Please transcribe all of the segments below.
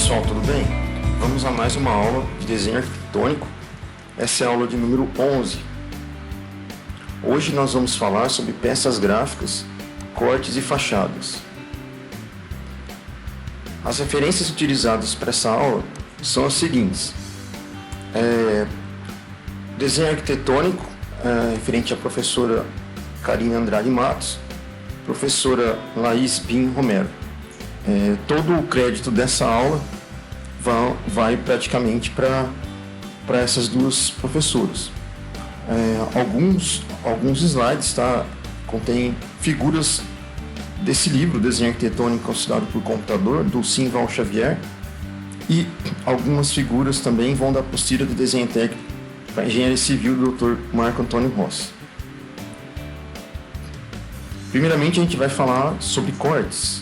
pessoal, tudo bem? Vamos a mais uma aula de desenho arquitetônico. Essa é a aula de número 11. Hoje nós vamos falar sobre peças gráficas, cortes e fachadas. As referências utilizadas para essa aula são as seguintes. Desenho arquitetônico, referente à professora Karina Andrade Matos, professora Laís Bin Romero. Todo o crédito dessa aula vai praticamente para essas duas professoras. Alguns slides contêm figuras desse livro, Desenho Arquitetônico Auxiliado por Computador, do Simval Xavier, e algumas figuras também vão da apostila de desenho técnico para engenharia civil do Dr. Marco Antônio Rossi. Primeiramente a gente vai falar sobre cortes.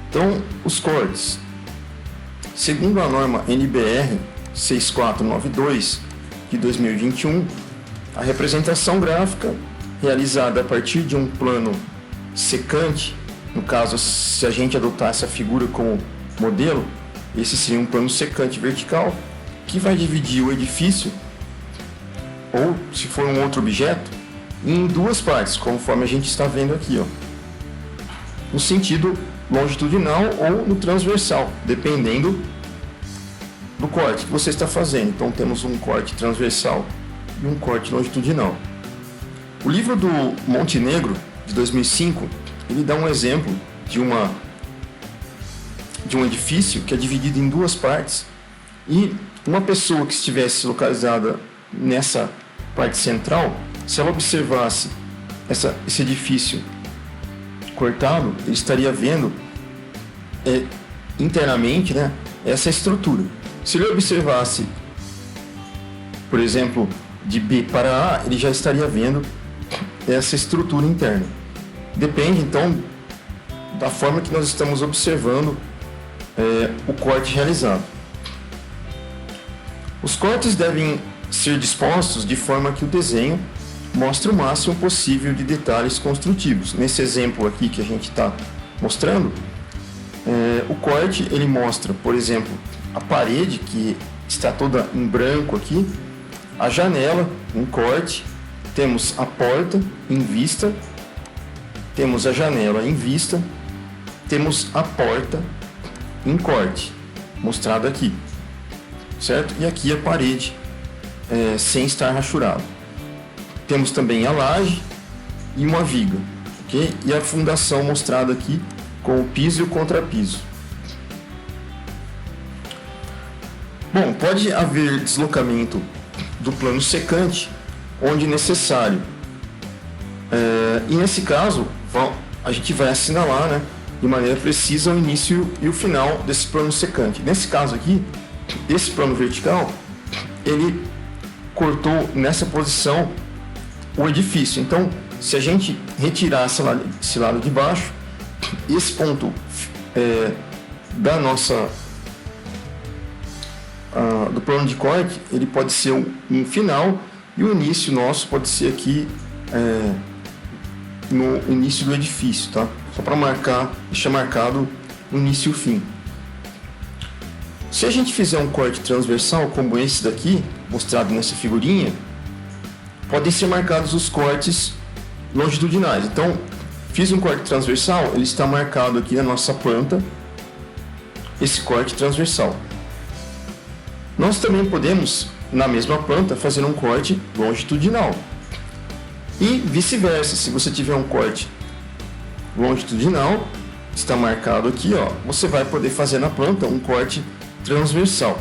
Então, os cortes. Segundo a norma NBR 6492 de 2021, a representação gráfica realizada a partir de um plano secante, no caso, se a gente adotar essa figura como modelo, esse seria um plano secante vertical que vai dividir o edifício, ou se for um outro objeto, em duas partes, conforme a gente está vendo aqui, no sentido longitudinal ou no transversal, dependendo do corte que você está fazendo. Então temos um corte transversal e um corte longitudinal. O livro do Montenegro, de 2005, ele dá um exemplo de um edifício que é dividido em duas partes, e uma pessoa que estivesse localizada nessa parte central, se ela observasse esse edifício cortado, ele estaria vendo internamente, essa estrutura. Se ele observasse, por exemplo, de B para A, ele já estaria vendo essa estrutura interna. Depende, então, da forma que nós estamos observando o corte realizado. Os cortes devem ser dispostos de forma que o desenho mostre o máximo possível de detalhes construtivos. Nesse exemplo aqui que a gente está mostrando, o corte ele mostra, por exemplo, a parede que está toda em branco aqui, a janela em corte, temos a porta em vista, temos a janela em vista, temos a porta em corte, mostrado aqui, certo? E aqui a parede sem estar rachurado. Temos também a laje e uma viga, ok? E a fundação mostrada aqui com o piso e o contrapiso. Bom, pode haver deslocamento do plano secante onde necessário. E nesse caso, a gente vai assinalar, de maneira precisa o início e o final desse plano secante. Nesse caso aqui, esse plano vertical, ele cortou nessa posição o edifício. Então, se a gente retirar esse lado de baixo, esse ponto do plano de corte, ele pode ser um final, e o início nosso pode ser aqui no início do edifício, tá? Só para deixar marcado o início e o fim. Se a gente fizer um corte transversal como esse daqui, mostrado nessa figurinha, podem ser marcados os cortes longitudinais. Então, fiz um corte transversal, ele está marcado aqui na nossa planta, esse corte transversal. Nós também podemos, na mesma planta, fazer um corte longitudinal. E vice-versa, se você tiver um corte longitudinal, está marcado aqui, você vai poder fazer na planta um corte transversal.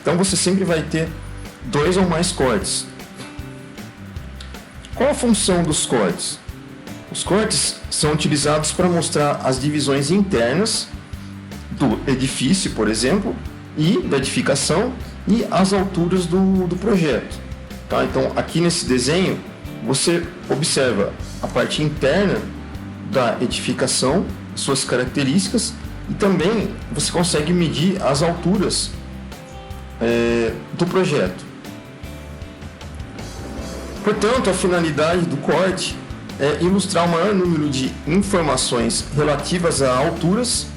Então você sempre vai ter dois ou mais cortes. Qual a função dos cortes? Os cortes são utilizados para mostrar as divisões internas do edifício, por exemplo, e da edificação, e as alturas do projeto. Tá? Então, aqui nesse desenho, você observa a parte interna da edificação, suas características, e também você consegue medir as alturas do projeto. Portanto, a finalidade do corte é ilustrar o maior número de informações relativas a alturas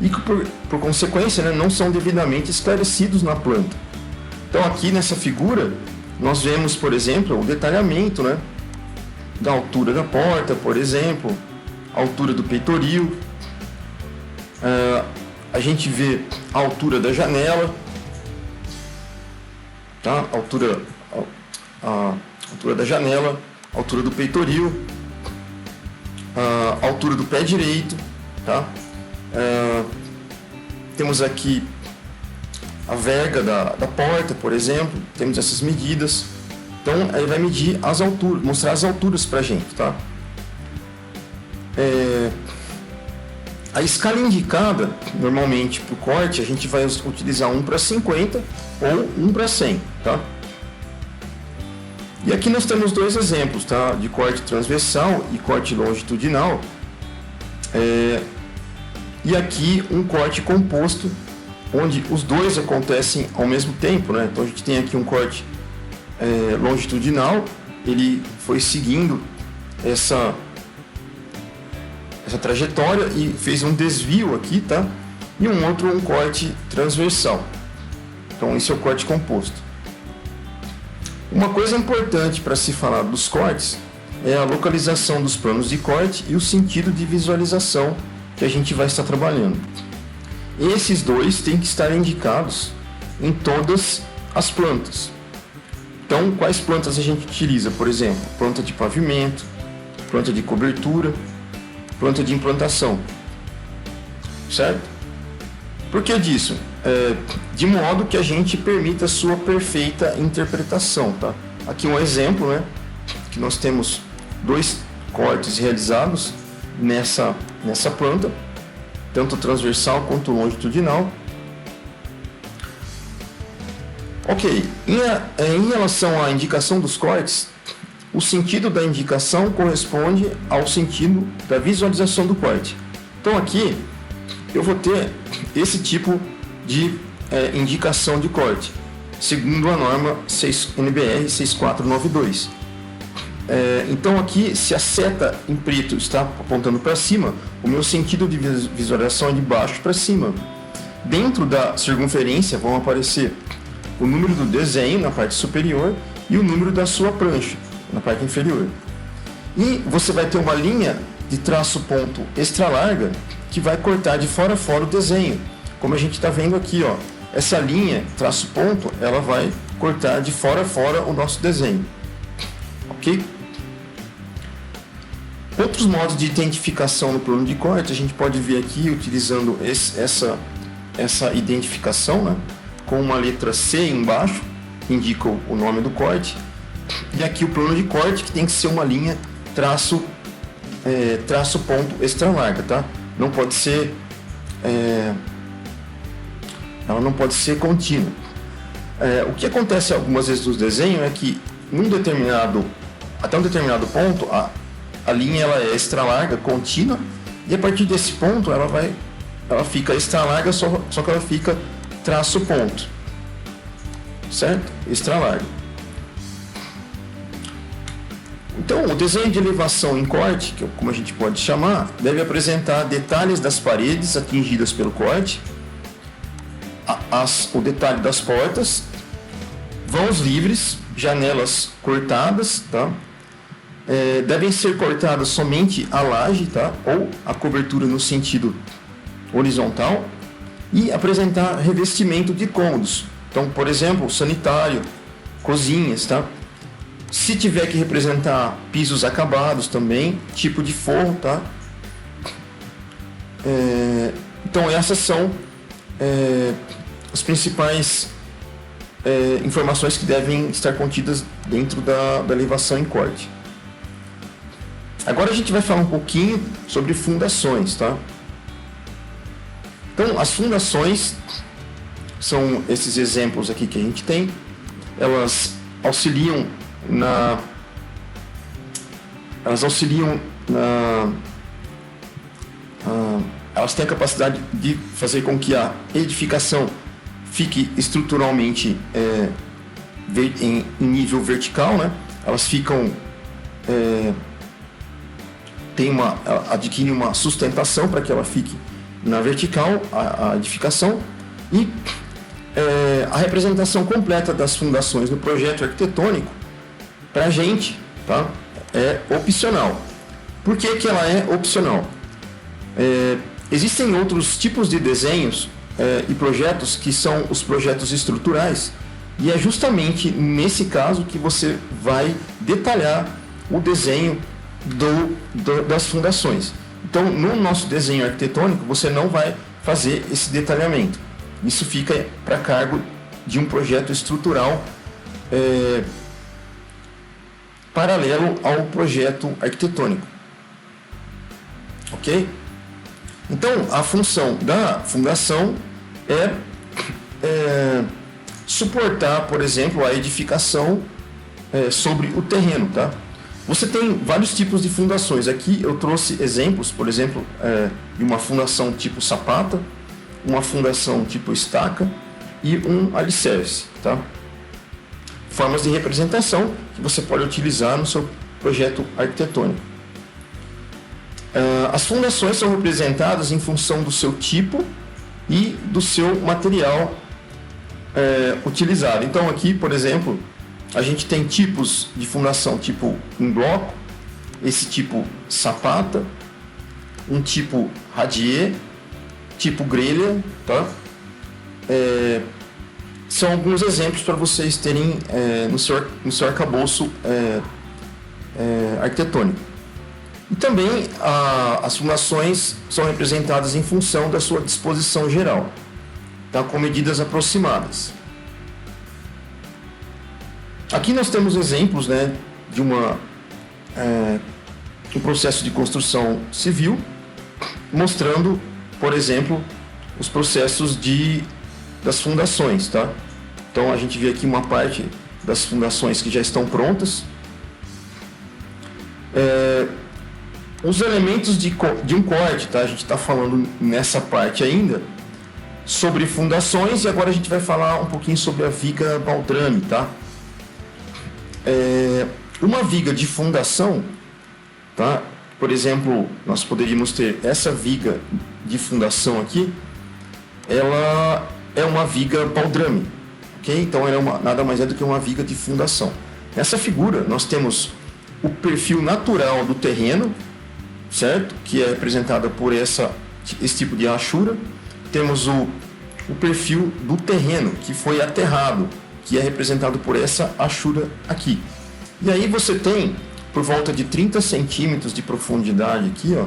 e que por consequência, né, não são devidamente esclarecidos na planta. Então aqui nessa figura nós vemos, por exemplo, o detalhamento, né, da altura da porta, por exemplo, a altura do peitoril, a gente vê a altura da janela, tá? A altura da janela, a altura do peitoril, a altura do pé direito, tá? Temos aqui a verga da porta, por exemplo, temos essas medidas. Então, ele vai medir as alturas, mostrar as alturas para a gente, tá? A escala indicada, normalmente, para o corte, a gente vai utilizar 1:50 ou 1:100, tá? E aqui nós temos dois exemplos, tá? De corte transversal e corte longitudinal. E aqui um corte composto, onde os dois acontecem ao mesmo tempo, né? Então a gente tem aqui um corte longitudinal, ele foi seguindo essa trajetória e fez um desvio aqui, tá? E um corte transversal. Então esse é o corte composto. Uma coisa importante para se falar dos cortes é a localização dos planos de corte e o sentido de visualização que a gente vai estar trabalhando. Esses dois têm que estar indicados em todas as plantas. Então, quais plantas a gente utiliza? Por exemplo, planta de pavimento, planta de cobertura, planta de implantação. Certo? Por que disso? De modo que a gente permita a sua perfeita interpretação, tá? Aqui um exemplo, né? Que nós temos dois cortes realizados nessa planta, tanto transversal quanto longitudinal. Ok, em relação à indicação dos cortes, o sentido da indicação corresponde ao sentido da visualização do corte. Então aqui eu vou ter esse tipo de indicação de corte, segundo a norma NBR 6492. Então aqui, se a seta em preto está apontando para cima, o meu sentido de visualização é de baixo para cima. Dentro da circunferência vão aparecer o número do desenho na parte superior e o número da sua prancha na parte inferior. E você vai ter uma linha de traço ponto extra larga que vai cortar de fora a fora o desenho. Como a gente está vendo aqui, ó, essa linha traço ponto, ela vai cortar de fora a fora o nosso desenho. Ok? Outros modos de identificação no plano de corte, a gente pode ver aqui utilizando essa identificação, né, com uma letra C embaixo, que indica o nome do corte, e aqui o plano de corte, que tem que ser uma linha traço ponto extra larga, tá? Não pode ser, ela não pode ser contínua. O que acontece algumas vezes nos desenhos é que até um determinado ponto a linha ela é extra larga, contínua, e a partir desse ponto ela fica extra larga, só que ela fica traço ponto, certo? Extra larga. Então, o desenho de elevação em corte, que como a gente pode chamar, deve apresentar detalhes das paredes atingidas pelo corte, o detalhe das portas, vãos livres, janelas cortadas, tá? Devem ser cortadas somente a laje, tá? Ou a cobertura no sentido horizontal, e apresentar revestimento de cômodos. Então, por exemplo, sanitário, cozinhas, tá? Se tiver que representar pisos acabados também, tipo de forro, tá? Então essas são as principais informações que devem estar contidas dentro da elevação em corte. Agora a gente vai falar um pouquinho sobre fundações, tá? Então as fundações são esses exemplos aqui que a gente tem. Elas auxiliam elas têm a capacidade de fazer com que a edificação fique estruturalmente em nível vertical, né? Elas ficam adquirem uma sustentação para que ela fique na vertical a edificação, e a representação completa das fundações no projeto arquitetônico, para a gente, tá, é opcional. Por que que ela é opcional? Existem outros tipos de desenhos e projetos que são os projetos estruturais, e é justamente nesse caso que você vai detalhar o desenho das fundações. Então, no nosso desenho arquitetônico, você não vai fazer esse detalhamento. Isso fica para cargo de um projeto estrutural paralelo ao projeto arquitetônico. Ok? Então, a função da fundação é suportar, por exemplo, a edificação sobre o terreno, tá? Você tem vários tipos de fundações. Aqui eu trouxe exemplos, por exemplo, de uma fundação tipo sapata, uma fundação tipo estaca e um alicerce, tá? Formas de representação que você pode utilizar no seu projeto arquitetônico. As fundações são representadas em função do seu tipo e do seu material utilizado. Então aqui, por exemplo, a gente tem tipos de fundação tipo um bloco, esse tipo sapata, um tipo radier, tipo grelha, tá? São alguns exemplos para vocês terem no seu arcabouço arquitetônico. E também as fundações são representadas em função da sua disposição geral, tá? Com medidas aproximadas. Aqui nós temos exemplos, né, de um processo de construção civil, mostrando, por exemplo, os processos das fundações, tá? Então a gente vê aqui uma parte das fundações que já estão prontas. Os elementos de um corte, tá? A gente está falando nessa parte ainda sobre fundações, e agora a gente vai falar um pouquinho sobre a viga baldrame, tá? Uma viga de fundação, tá? Por exemplo, nós poderíamos ter essa viga de fundação aqui, ela é uma viga baldrame, ok? Então ela nada mais é do que uma viga de fundação. Nessa figura nós temos o perfil natural do terreno, certo? Que é representada por esse tipo de rachura. Temos o perfil do terreno que foi aterrado, que é representado por essa rachura aqui. E aí você tem, por volta de 30 centímetros de profundidade aqui, ó,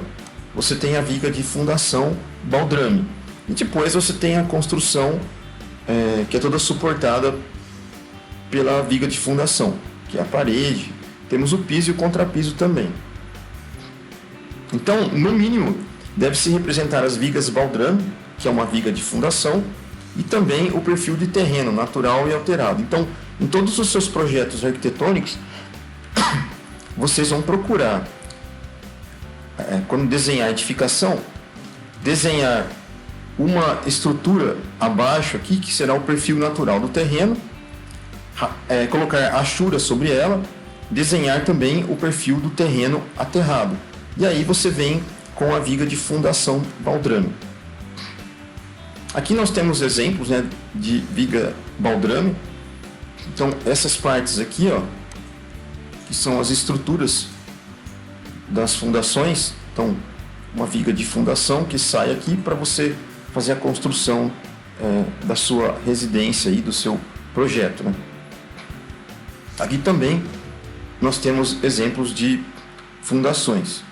você tem a viga de fundação baldrame. E depois você tem a construção que é toda suportada pela viga de fundação, que é a parede. Temos o piso e o contrapiso também. Então, no mínimo, deve-se representar as vigas baldrame, que é uma viga de fundação, e também o perfil de terreno natural e alterado. Então, em todos os seus projetos arquitetônicos, vocês vão procurar, quando desenhar a edificação, desenhar uma estrutura abaixo aqui, que será o perfil natural do terreno, colocar rachura sobre ela, desenhar também o perfil do terreno aterrado. E aí você vem com a viga de fundação baldrame. Aqui nós temos exemplos, né, de viga baldrame. Então essas partes aqui, ó, que são as estruturas das fundações. Então uma viga de fundação que sai aqui para você fazer a construção da sua residência e do seu projeto, né? Aqui também nós temos exemplos de fundações.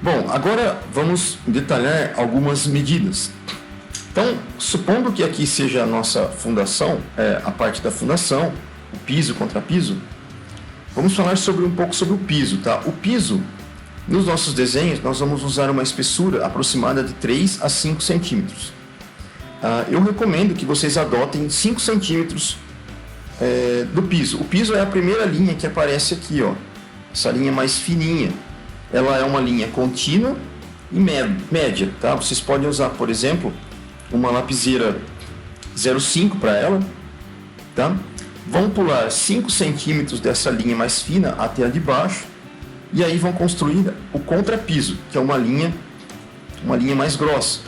Bom, agora vamos detalhar algumas medidas. Então, supondo que aqui seja a nossa fundação, a parte da fundação, o piso, contrapiso, vamos falar um pouco sobre o piso, tá? O piso, nos nossos desenhos, nós vamos usar uma espessura aproximada de 3 a 5 centímetros. Eu recomendo que vocês adotem 5 centímetros do piso. O piso é a primeira linha que aparece aqui, ó. Essa linha mais fininha. Ela é uma linha contínua e média, tá? Vocês podem usar, por exemplo, uma lapiseira 0,5 para ela, tá? Vão pular 5 centímetros dessa linha mais fina até a de baixo E aí vão construir o contrapiso, que é uma linha mais grossa.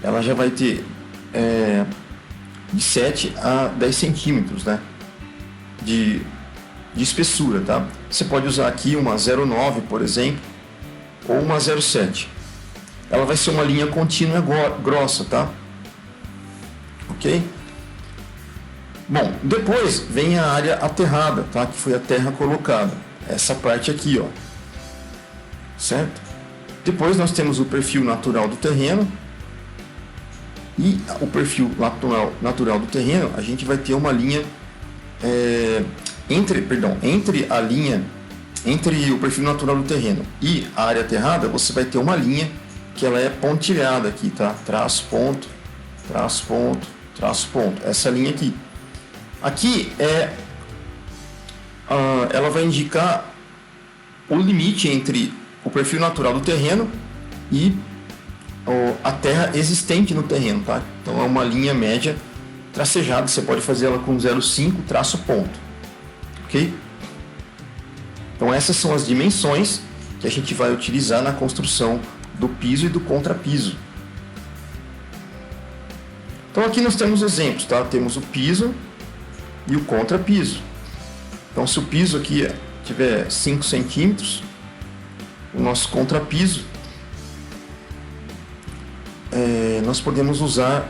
Ela já vai ter de 7 a 10 centímetros, né, de espessura, tá? Você pode usar aqui uma 0,9, por exemplo, ou uma 0,7. Ela vai ser uma linha contínua grossa, tá? Ok? Bom, depois vem a área aterrada, tá? Que foi a terra colocada. Essa parte aqui, ó. Certo? Depois nós temos o perfil natural do terreno. E o perfil natural do terreno, a gente vai ter uma linha entre o perfil natural do terreno e a área aterrada, você vai ter uma linha que ela é pontilhada aqui, tá? Traço, ponto, traço, ponto, traço, ponto. Essa linha aqui. Aqui ela vai indicar o limite entre o perfil natural do terreno e a terra existente no terreno, tá? Então é uma linha média tracejada, você pode fazer ela com 0,5 traço ponto, ok? Então essas são as dimensões que a gente vai utilizar na construção do piso e do contrapiso. Então aqui nós temos exemplos, tá? Temos o piso e o contrapiso. Então se o piso aqui tiver 5 centímetros, o nosso contrapiso nós podemos usar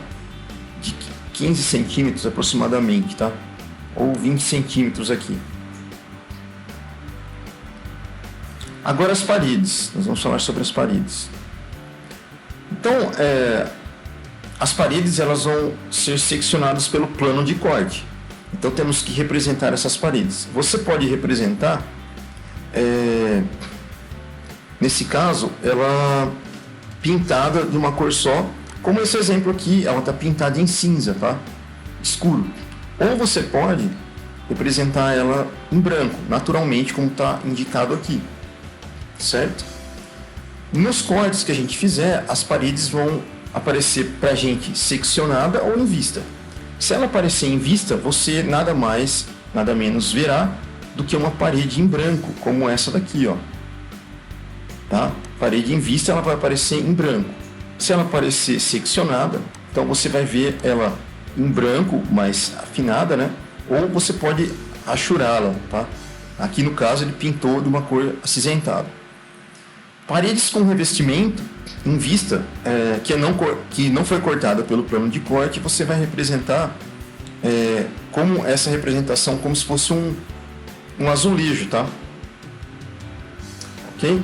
de 15 centímetros aproximadamente, tá? Ou 20 centímetros aqui. Agora as paredes, nós vamos falar sobre as paredes. Então, as paredes elas vão ser seccionadas pelo plano de corte. Então temos que representar essas paredes. Você pode representar, nesse caso, ela pintada de uma cor só, como esse exemplo aqui, ela está pintada em cinza, tá? Escuro. Ou você pode representar ela em branco, naturalmente, como está indicado aqui, certo? Nos cortes que a gente fizer, as paredes vão aparecer para a gente seccionada ou em vista. Se ela aparecer em vista, você nada mais, nada menos verá do que uma parede em branco, como essa daqui, ó. Tá? Parede em vista, ela vai aparecer em branco. Se ela aparecer seccionada, então você vai ver ela em branco, mais afinada, né? Ou você pode rachurá-la, tá? Aqui no caso ele pintou de uma cor acinzentada. Paredes com revestimento em vista, que não foi cortada pelo plano de corte, você vai representar como essa representação, como se fosse um azulejo, tá? Ok?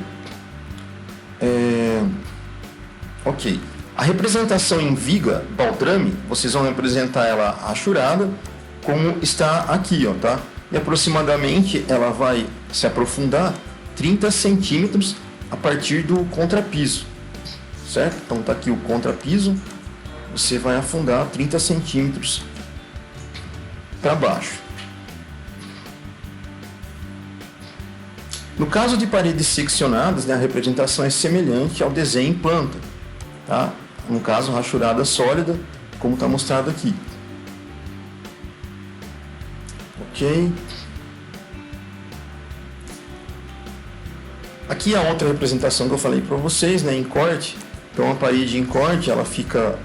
Ok. A representação em viga baldrame, vocês vão representar ela rachurada, como está aqui, ó, tá? E aproximadamente ela vai se aprofundar 30 centímetros a partir do contrapiso, certo? Então tá aqui o contrapiso, você vai afundar 30 centímetros para baixo. No caso de paredes seccionadas, né, a representação é semelhante ao desenho em planta, tá? No caso, rachurada sólida, como está mostrado aqui. Ok. Aqui a outra representação que eu falei para vocês, né, em corte. Então a parede em corte, ela fica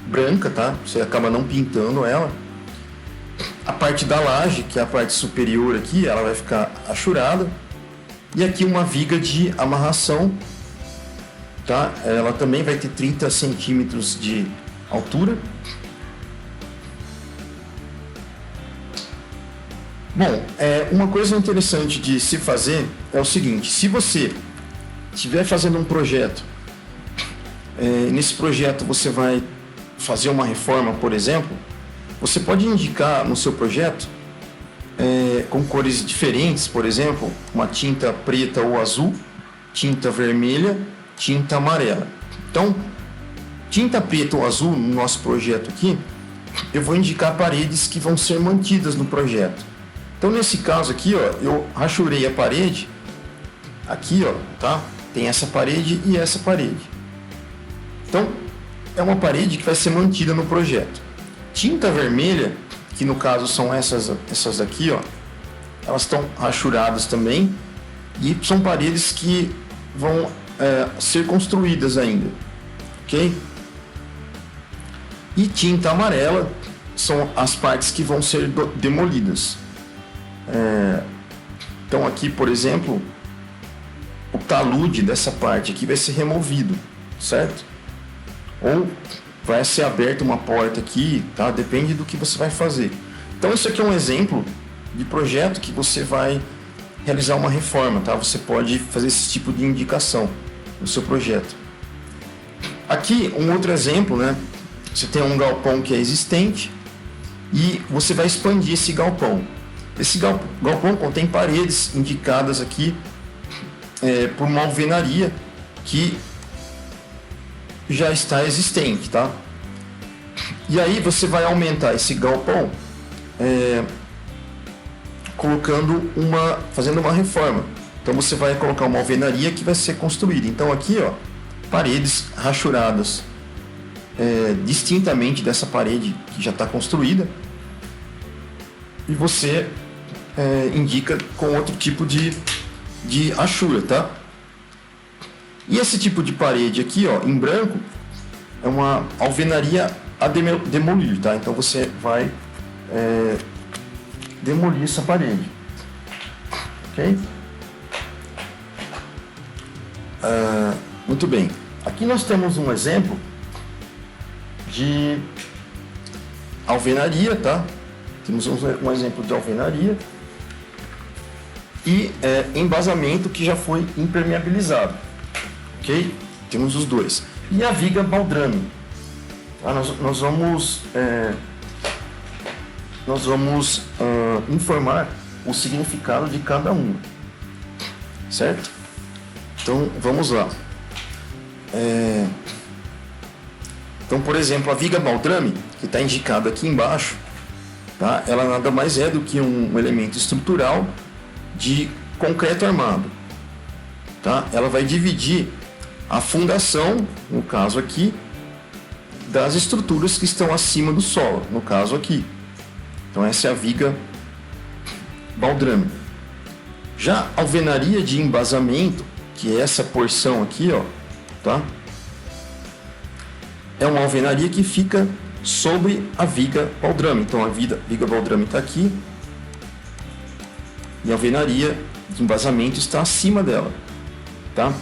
branca, tá? Você acaba não pintando ela. A parte da laje, que é a parte superior aqui, ela vai ficar rachurada. E aqui uma viga de amarração, tá? Ela também vai ter 30 centímetros de altura. Bom, uma coisa interessante de se fazer é o seguinte: se você estiver fazendo um projeto, nesse projeto você vai fazer uma reforma, por exemplo, você pode indicar no seu projeto com cores diferentes, por exemplo, uma tinta preta ou azul, tinta vermelha, tinta amarela. Então, tinta preta ou azul no nosso projeto aqui, eu vou indicar paredes que vão ser mantidas no projeto. Então, nesse caso aqui, ó, eu rachurei a parede, aqui, ó, tá? Tem essa parede e essa parede. Então, é uma parede que vai ser mantida no projeto. Tinta vermelha, que no caso são essas daqui, ó, elas estão rachuradas também, E são paredes que vão ser construídas ainda, ok? E tinta amarela são as partes que vão ser demolidas. Então aqui, por exemplo, o talude dessa parte aqui vai ser removido, certo? Ou vai ser aberta uma porta aqui, tá? Depende do que você vai fazer. Então isso aqui é um exemplo de projeto que você vai realizar uma reforma, tá? Você pode fazer esse tipo de indicação no seu projeto. Aqui um outro exemplo, né? Você tem um galpão que é existente e você vai expandir esse galpão. Esse galpão contém paredes indicadas aqui por uma alvenaria que já está existente, tá? E aí você vai aumentar esse galpão fazendo uma reforma. Então você vai colocar uma alvenaria que vai ser construída. Então aqui, ó, paredes rachuradas distintamente dessa parede que já está construída, e você indica com outro tipo de rachura, tá? E esse tipo de parede aqui, ó, em branco, é uma alvenaria a demolir, tá? Então você vai demolir essa parede, ok? Muito bem. Aqui nós temos um exemplo de alvenaria, tá? Temos um exemplo de alvenaria e embasamento que já foi impermeabilizado, ok? Temos os dois. E a viga baldrame. Tá? Nós vamos informar o significado de cada uma, certo? Então vamos lá. Então, por exemplo, a viga baldrame, que está indicada aqui embaixo, tá? Ela nada mais é do que um elemento estrutural de concreto armado, tá? Ela vai dividir a fundação, no caso aqui, das estruturas que estão acima do solo, no caso aqui. Então essa é a viga baldrame. Já a alvenaria de embasamento, que é essa porção aqui, ó, tá? É uma alvenaria que fica sobre a viga baldrame. Então a viga baldrame está aqui e a alvenaria de embasamento está acima dela, tá?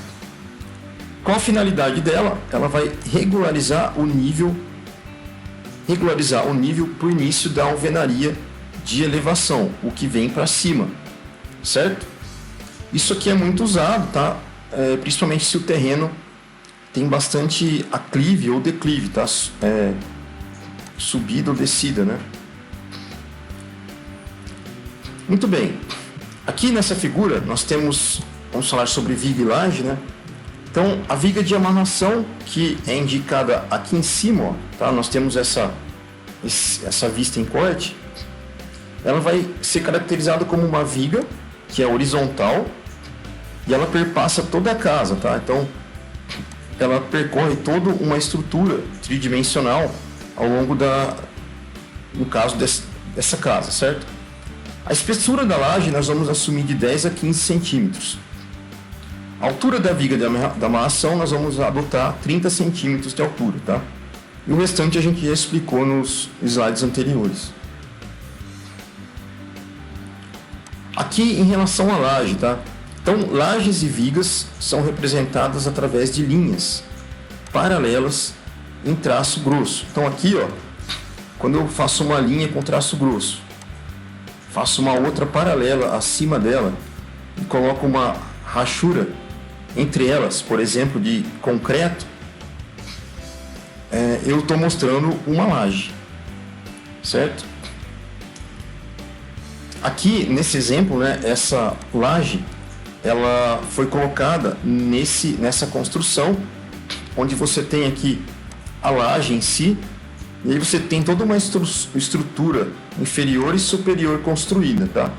Qual a finalidade dela? Ela vai regularizar o nível para o início da alvenaria de elevação, o que vem para cima, certo? Isso aqui é muito usado, tá? Principalmente se o terreno tem bastante aclive ou declive, tá? Subida ou descida, né? Muito bem. Aqui nessa figura nós vamos falar sobre viga e laje, né? Então a viga de amarração, que é indicada aqui em cima, ó, tá? Nós temos essa vista em corte. Ela vai ser caracterizada como uma viga que é horizontal e ela perpassa toda a casa, tá? Então ela percorre toda uma estrutura tridimensional ao longo no caso dessa casa, certo? A espessura da laje nós vamos assumir de 10 a 15 centímetros. A altura da viga da amarração nós vamos adotar 30 centímetros de altura, tá? E o restante a gente já explicou nos slides anteriores. Aqui em relação à laje, tá? Então, lajes e vigas são representadas através de linhas paralelas em traço grosso. Então aqui, ó, quando eu faço uma linha com traço grosso, faço uma outra paralela acima dela e coloco uma rachura entre elas, por exemplo, de concreto, eu estou mostrando uma laje, certo? Aqui, nesse exemplo, né, essa laje, ela foi colocada nessa construção, onde você tem aqui a laje em si, e aí você tem toda uma estrutura inferior e superior construída, tá?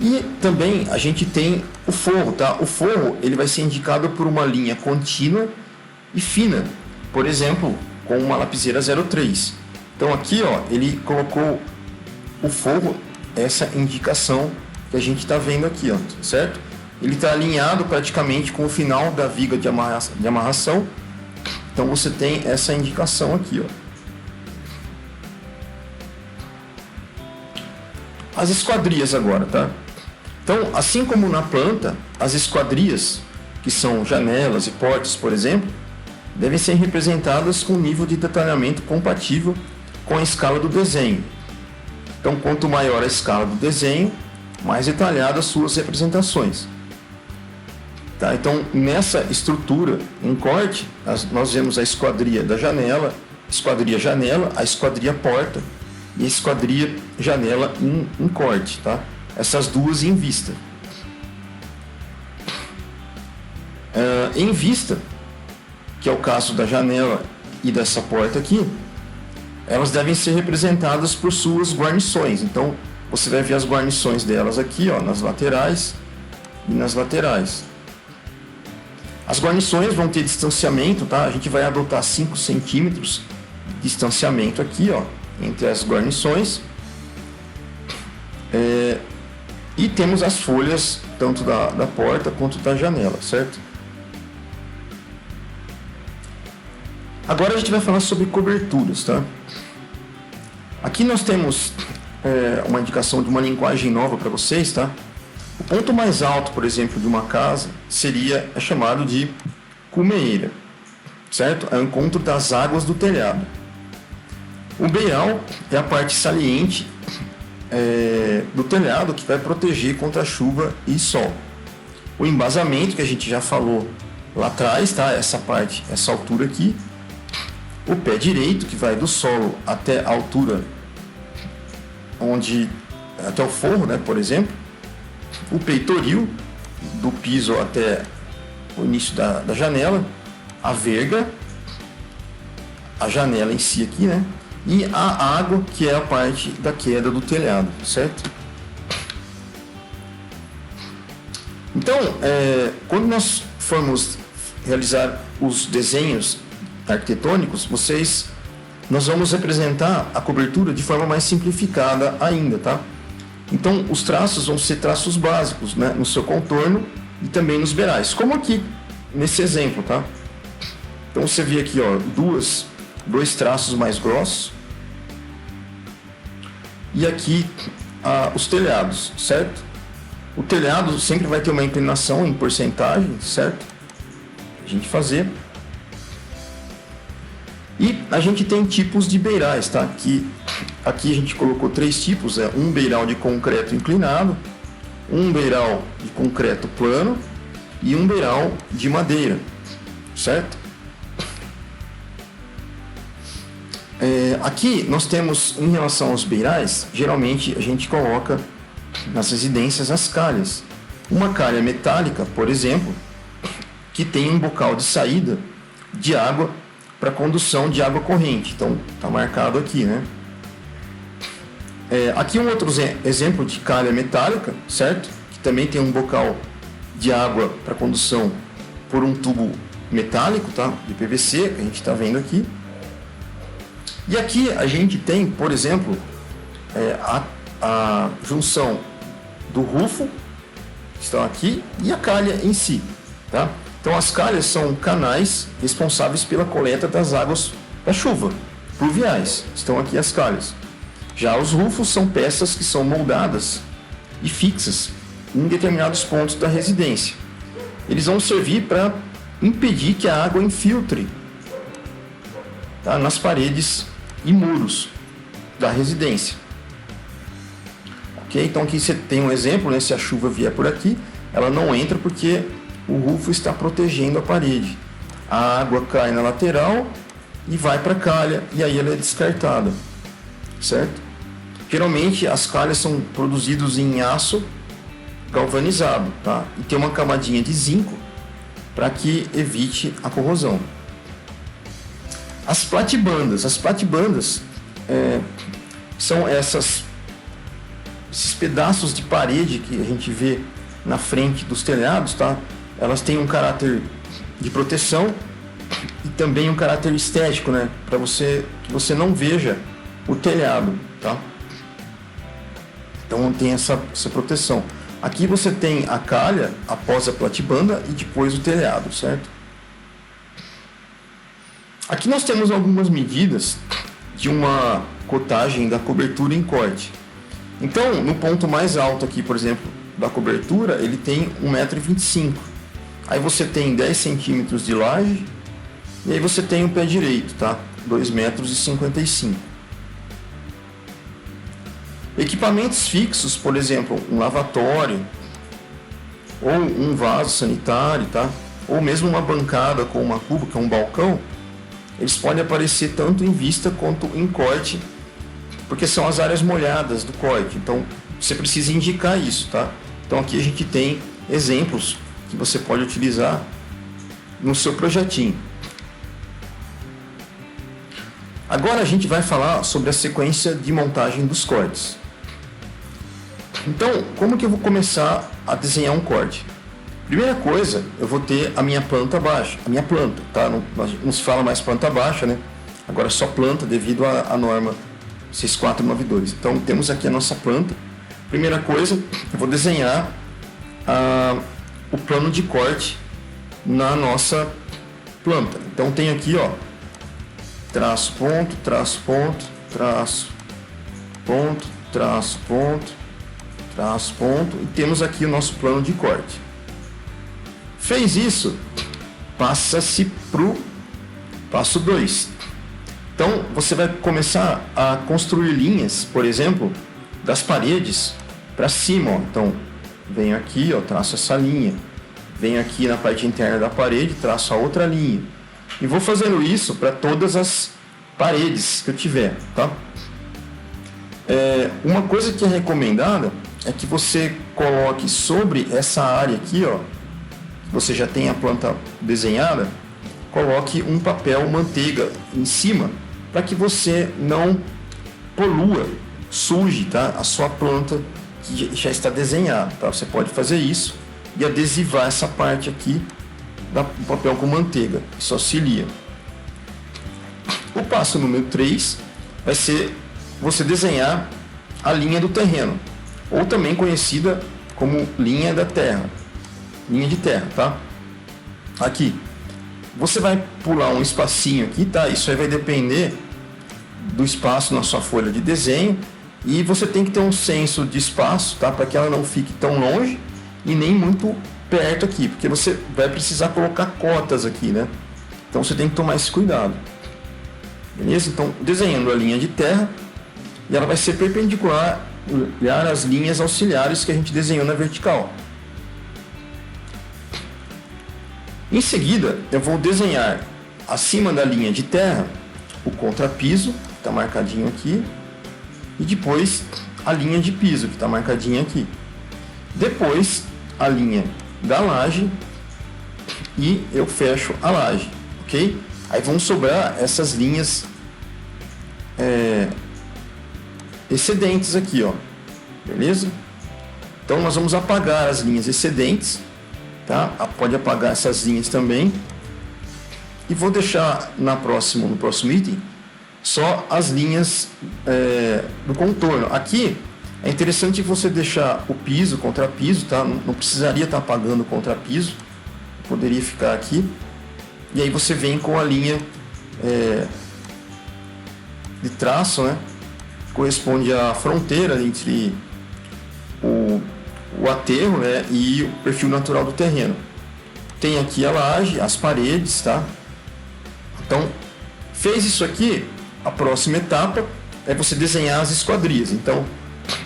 E também a gente tem o forro, tá? O forro, ele vai ser indicado por uma linha contínua e fina, por exemplo, com uma lapiseira 03. Então aqui, ó, ele colocou o forro, essa indicação que a gente está vendo aqui, ó, certo? Ele está alinhado praticamente com o final da viga de amarração. Então você tem essa indicação aqui, ó. As esquadrias agora, tá? Então, assim como na planta, as esquadrias, que são janelas e portas, por exemplo, devem ser representadas com nível de detalhamento compatível com a escala do desenho. Então, quanto maior a escala do desenho, mais detalhadas as suas representações. Tá? Então, nessa estrutura, em corte, nós vemos a esquadria da janela, a esquadria porta e a esquadria janela em corte. Tá? Essas duas em vista. Em vista, que é o caso da janela e dessa porta aqui, elas devem ser representadas por suas guarnições. Então, você vai ver as guarnições delas aqui, ó, nas laterais e nas laterais. As guarnições vão ter distanciamento, tá? A gente vai adotar 5 centímetros de distanciamento aqui, ó, entre as guarnições. E temos as folhas, tanto da porta quanto da janela, certo? Agora a gente vai falar sobre coberturas, tá? Aqui nós temos uma indicação de uma linguagem nova para vocês, tá? O ponto mais alto, por exemplo, de uma casa é chamado de cumeira, certo? É o encontro das águas do telhado. O beiral é a parte saliente do telhado que vai proteger contra chuva e sol. O embasamento, que a gente já falou lá atrás, tá? Essa altura aqui. O pé direito, que vai do solo até a altura até o forro, né, por exemplo. O peitoril, do piso até o início da janela. A verga, a janela em si aqui, né? E a água, que é a parte da queda do telhado, certo? Então, quando nós formos realizar os desenhos arquitetônicos, nós vamos representar a cobertura de forma mais simplificada ainda, tá? Então, os traços vão ser traços básicos, né, no seu contorno e também nos beirais, como aqui nesse exemplo, tá? Então, você vê aqui, ó, dois traços mais grossos e aqui os telhados, certo? O telhado sempre vai ter uma inclinação em porcentagem, certo? A gente fazer. E a gente tem tipos de beirais, tá? Aqui a gente colocou 3 tipos, um beiral de concreto inclinado, um beiral de concreto plano e um beiral de madeira, certo? Aqui nós temos, em relação aos beirais, geralmente a gente coloca nas residências as calhas. Uma calha metálica, por exemplo, que tem um bocal de saída de água para condução de água corrente. Então, está marcado aqui, né? Aqui um outro exemplo de calha metálica, certo? Que também tem um bocal de água para condução por um tubo metálico, tá? De PVC, que a gente está vendo aqui. E aqui a gente tem, por exemplo, a junção do rufo, que estão aqui, e a calha em si, tá? Então as calhas são canais responsáveis pela coleta das águas da chuva, pluviais. Estão aqui as calhas. Já os rufos são peças que são moldadas e fixas em determinados pontos da residência. Eles vão servir para impedir que a água infiltre, tá, nas paredes e muros da residência. Ok? Então aqui você tem um exemplo, né? Se a chuva vier por aqui, ela não entra porque o rufo está protegendo a parede. A água cai na lateral e vai para a calha, e aí ela é descartada, certo? Geralmente as calhas são produzidas em aço galvanizado, tá? E tem uma camadinha de zinco para que evite a corrosão. As platibandas são esses pedaços de parede que a gente vê na frente dos telhados, tá? Elas têm um caráter de proteção e também um caráter estético, né? Para que você não veja o telhado, tá? Então tem essa proteção. Aqui você tem a calha após a platibanda e depois o telhado, certo? Aqui nós temos algumas medidas de uma cotagem da cobertura em corte. Então, no ponto mais alto aqui, por exemplo, da cobertura, ele tem 1,25 m. Aí você tem 10 centímetros de laje e aí você tem o pé direito, tá? 2,55 m. Equipamentos fixos, por exemplo, um lavatório ou um vaso sanitário, tá? Ou mesmo uma bancada com uma cuba, que é um balcão, eles podem aparecer tanto em vista quanto em corte, porque são as áreas molhadas do corte. Então, você precisa indicar isso, tá? Então, aqui a gente tem exemplos que você pode utilizar no seu projetinho. Agora a gente vai falar sobre a sequência de montagem dos cortes. Então, como que eu vou começar a desenhar um corte? Primeira coisa, eu vou ter a minha planta baixa, a minha planta, tá? Não se fala mais planta baixa, né? Agora só planta devido à norma 6492. Então, temos aqui a nossa planta. Primeira coisa, eu vou desenhar o plano de corte na nossa planta. Então, tem aqui, ó, traço, ponto, traço, ponto, traço, ponto, traço, ponto, traço, ponto, e temos aqui o nosso plano de corte. Fez isso, passa-se para o passo 2. Então, você vai começar a construir linhas, por exemplo, das paredes para cima, ó. Então, venho aqui, ó, traço essa linha, venho aqui na parte interna da parede, traço a outra linha, e vou fazendo isso para todas as paredes que eu tiver, tá? Uma coisa que é recomendada é que você coloque sobre essa área aqui, ó, que você já tem a planta desenhada, coloque um papel manteiga em cima, para que você não polua, suje, tá, a sua planta que já está desenhada, tá? Você pode fazer isso e adesivar essa parte aqui do papel com manteiga, isso auxilia. O passo número 3 vai ser você desenhar a linha do terreno, ou também conhecida como linha da terra, linha de terra, tá? Aqui, você vai pular um espacinho aqui, tá? Isso aí vai depender do espaço na sua folha de desenho, e você tem que ter um senso de espaço, tá? Para que ela não fique tão longe e nem muito perto aqui, porque você vai precisar colocar cotas aqui, né? Então você tem que tomar esse cuidado. Beleza? Então, desenhando a linha de terra, e ela vai ser perpendicular às linhas auxiliares que a gente desenhou na vertical. Em seguida, eu vou desenhar acima da linha de terra o contrapiso, que está marcadinho aqui, e depois a linha de piso, que está marcadinha aqui. Depois, a linha da laje, e eu fecho a laje, ok? Aí vão sobrar essas linhas excedentes aqui, ó, beleza? Então nós vamos apagar as linhas excedentes, tá? Pode apagar essas linhas também, e vou deixar no próximo item só as linhas do contorno. Aqui é interessante você deixar o piso, contrapiso, tá? Não precisaria estar apagando o contrapiso, poderia ficar aqui, e aí você vem com a linha de traço, né? Corresponde à fronteira entre o aterro, né, e o perfil natural do terreno. Tem aqui a laje, as paredes, tá? Então, fez isso aqui, a próxima etapa é você desenhar as esquadrias. Então,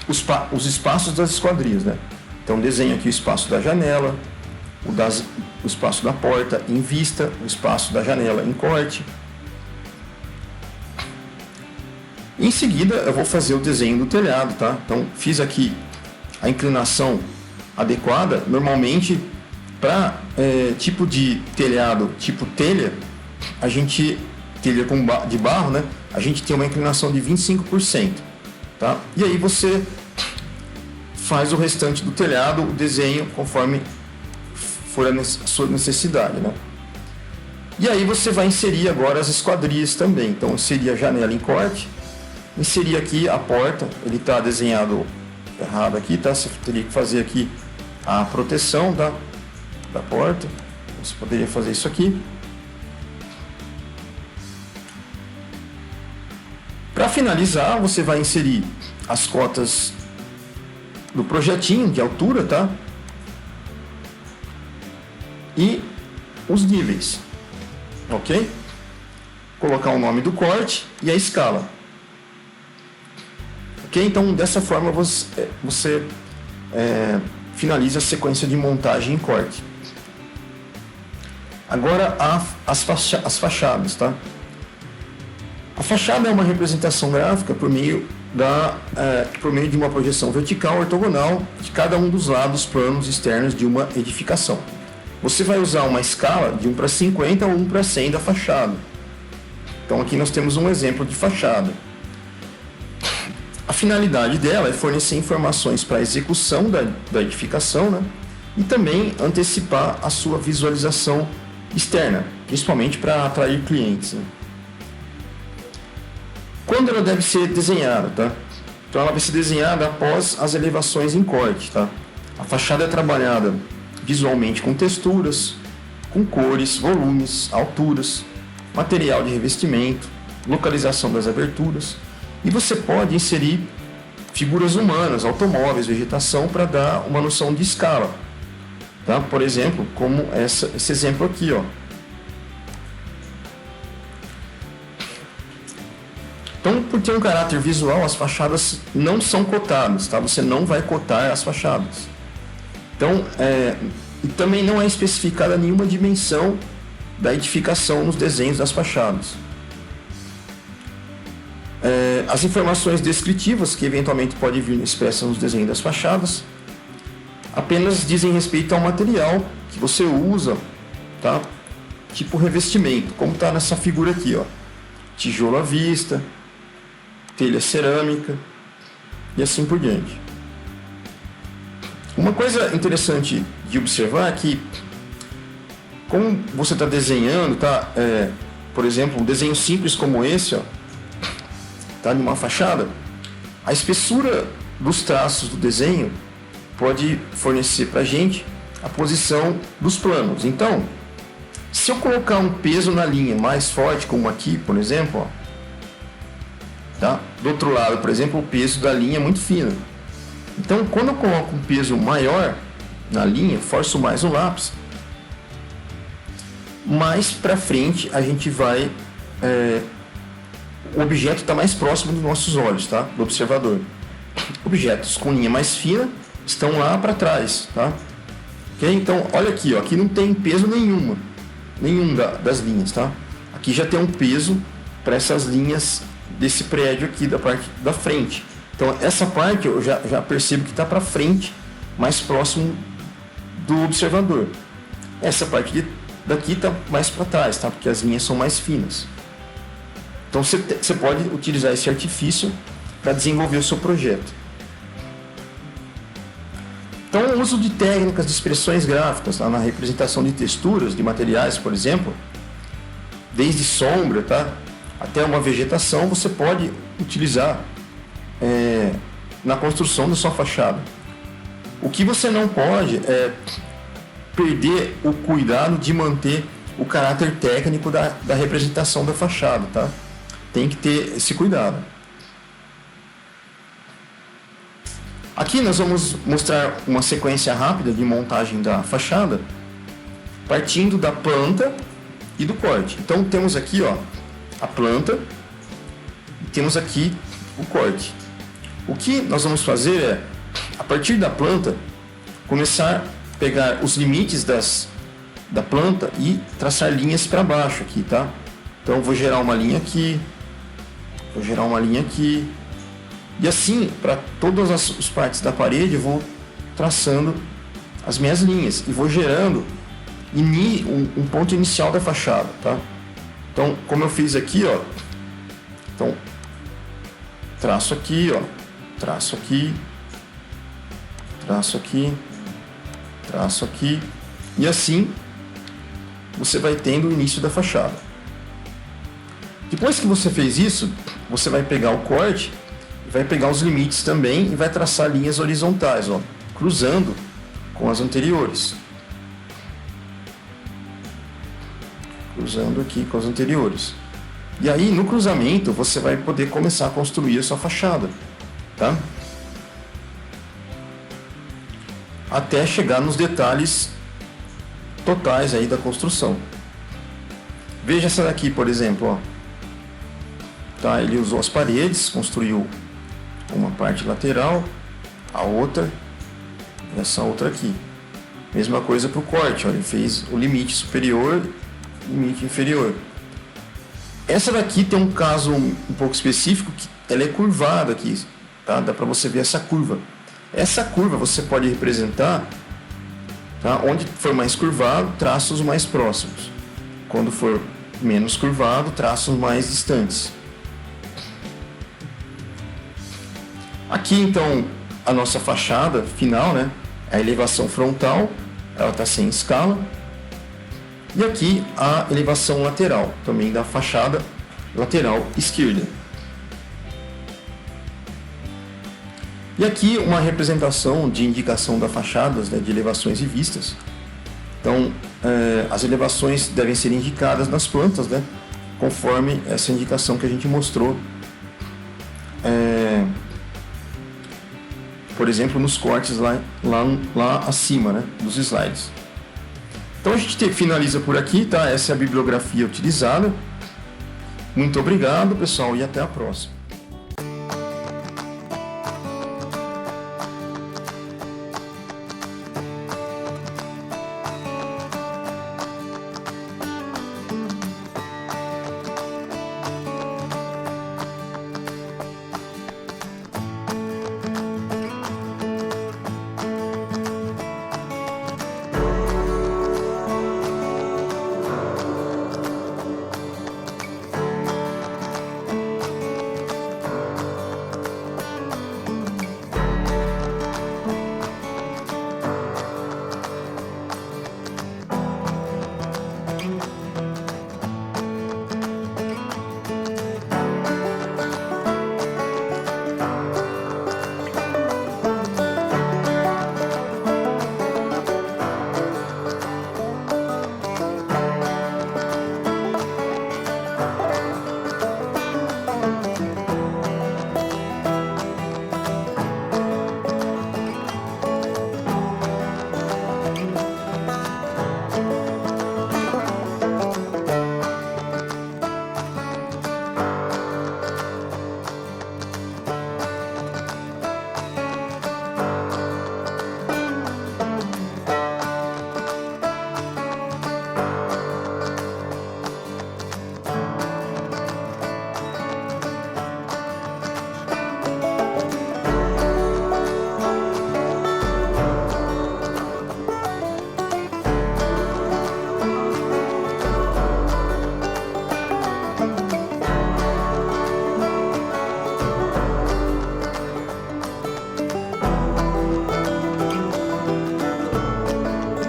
os espaços das esquadrias, né? Então, desenho aqui o espaço da janela, o espaço da porta em vista, o espaço da janela em corte. Em seguida, eu vou fazer o desenho do telhado, tá? Então, fiz aqui a inclinação adequada. Normalmente, para tipo de telhado, tipo telha, telha de barro, né? A gente tem uma inclinação de 25%, tá? E aí você faz o restante do telhado, o desenho conforme for a sua necessidade, né? E aí você vai inserir agora as esquadrias também. Então, inserir a janela em corte, inserir aqui a porta, ele está desenhado errado aqui, tá? Você teria que fazer aqui a proteção da porta. Você poderia fazer isso aqui. Para finalizar, você vai inserir as cotas do projetinho de altura, tá? E os níveis, ok? Colocar o nome do corte e a escala. Ok? Então, dessa forma, você finaliza a sequência de montagem e corte. Agora, as fachadas, tá? A fachada é uma representação gráfica por meio de uma projeção vertical ortogonal de cada um dos lados planos externos de uma edificação. Você vai usar uma escala de 1:50 ou 1:100 da fachada. Então aqui nós temos um exemplo de fachada. A finalidade dela é fornecer informações para a execução da edificação, né? E também antecipar a sua visualização externa, principalmente para atrair clientes, né? Quando ela deve ser desenhada, tá? Então ela vai ser desenhada após as elevações em corte, tá? A fachada é trabalhada visualmente com texturas, com cores, volumes, alturas, material de revestimento, localização das aberturas, e você pode inserir figuras humanas, automóveis, vegetação para dar uma noção de escala, tá? Por exemplo, como esse exemplo aqui, ó. Então, por ter um caráter visual, as fachadas não são cotadas, tá? Você não vai cotar as fachadas. Então, e também não é especificada nenhuma dimensão da edificação nos desenhos das fachadas. As informações descritivas, que eventualmente podem vir expressas nos desenhos das fachadas, apenas dizem respeito ao material que você usa, tá? Tipo revestimento, como está nessa figura aqui, ó. Tijolo à vista, telha cerâmica e assim por diante. Uma coisa interessante de observar é que, como você está desenhando, tá? Por exemplo, um desenho simples como esse, ó, tá? De uma fachada, a espessura dos traços do desenho pode fornecer para a gente a posição dos planos. Então, se eu colocar um peso na linha mais forte, como aqui, por exemplo, ó, tá? Do outro lado, por exemplo, o peso da linha é muito fino. Então, quando eu coloco um peso maior na linha, forço mais o lápis, mais para frente a gente vai... o objeto está mais próximo dos nossos olhos, tá? Do observador. Objetos com linha mais fina estão lá para trás, tá? Okay? Então, olha aqui, ó, aqui não tem peso nenhum das linhas, tá? Aqui já tem um peso para essas linhas desse prédio aqui, da parte da frente. Então, essa parte eu já percebo que está para frente, mais próximo do observador. Essa parte daqui está mais para trás, tá? Porque as linhas são mais finas. Então, você pode utilizar esse artifício para desenvolver o seu projeto. Então, o uso de técnicas de expressões gráficas, tá? Na representação de texturas, de materiais, por exemplo, desde sombra, tá? Até uma vegetação, você pode utilizar na construção da sua fachada. O que você não pode é perder o cuidado de manter o caráter técnico da representação da fachada, tá? Tem que ter esse cuidado. Aqui nós vamos mostrar uma sequência rápida de montagem da fachada, partindo da planta e do corte. Então temos aqui, ó, a planta e temos aqui o corte. O que nós vamos fazer é, a partir da planta, começar a pegar os limites da planta e traçar linhas para baixo aqui, tá? Então vou gerar uma linha aqui, vou gerar uma linha aqui, e assim, para todas as partes da parede, eu vou traçando as minhas linhas e vou gerando um ponto inicial da fachada, tá? Então, como eu fiz aqui, ó, então traço aqui, ó, traço aqui, traço aqui, traço aqui, e assim você vai tendo o início da fachada. Depois que você fez isso, você vai pegar o corte, vai pegar os limites também e vai traçar linhas horizontais, ó, cruzando com as anteriores. Cruzando aqui com as anteriores. E aí, no cruzamento, você vai poder começar a construir a sua fachada, tá? Até chegar nos detalhes totais aí da construção. Veja essa daqui, por exemplo, ó. Tá, ele usou as paredes, construiu uma parte lateral, a outra, e essa outra aqui. Mesma coisa para o corte, ó, ele fez o limite superior, limite inferior. Essa daqui tem um caso um pouco específico, que ela é curvada aqui, tá? Dá para você ver essa curva. Essa curva você pode representar, tá? Onde for mais curvado, traços mais próximos. Quando for menos curvado, traços mais distantes. Aqui então a nossa fachada final, né? A elevação frontal, ela está sem escala. E aqui a elevação lateral, também da fachada lateral esquerda. E aqui uma representação de indicação das fachadas, né, de elevações e vistas. Então, as elevações devem ser indicadas nas plantas, né, conforme essa indicação que a gente mostrou, por exemplo, nos cortes lá acima, né, dos slides. Então a gente finaliza por aqui, tá? Essa é a bibliografia utilizada. Muito obrigado, pessoal, e até a próxima.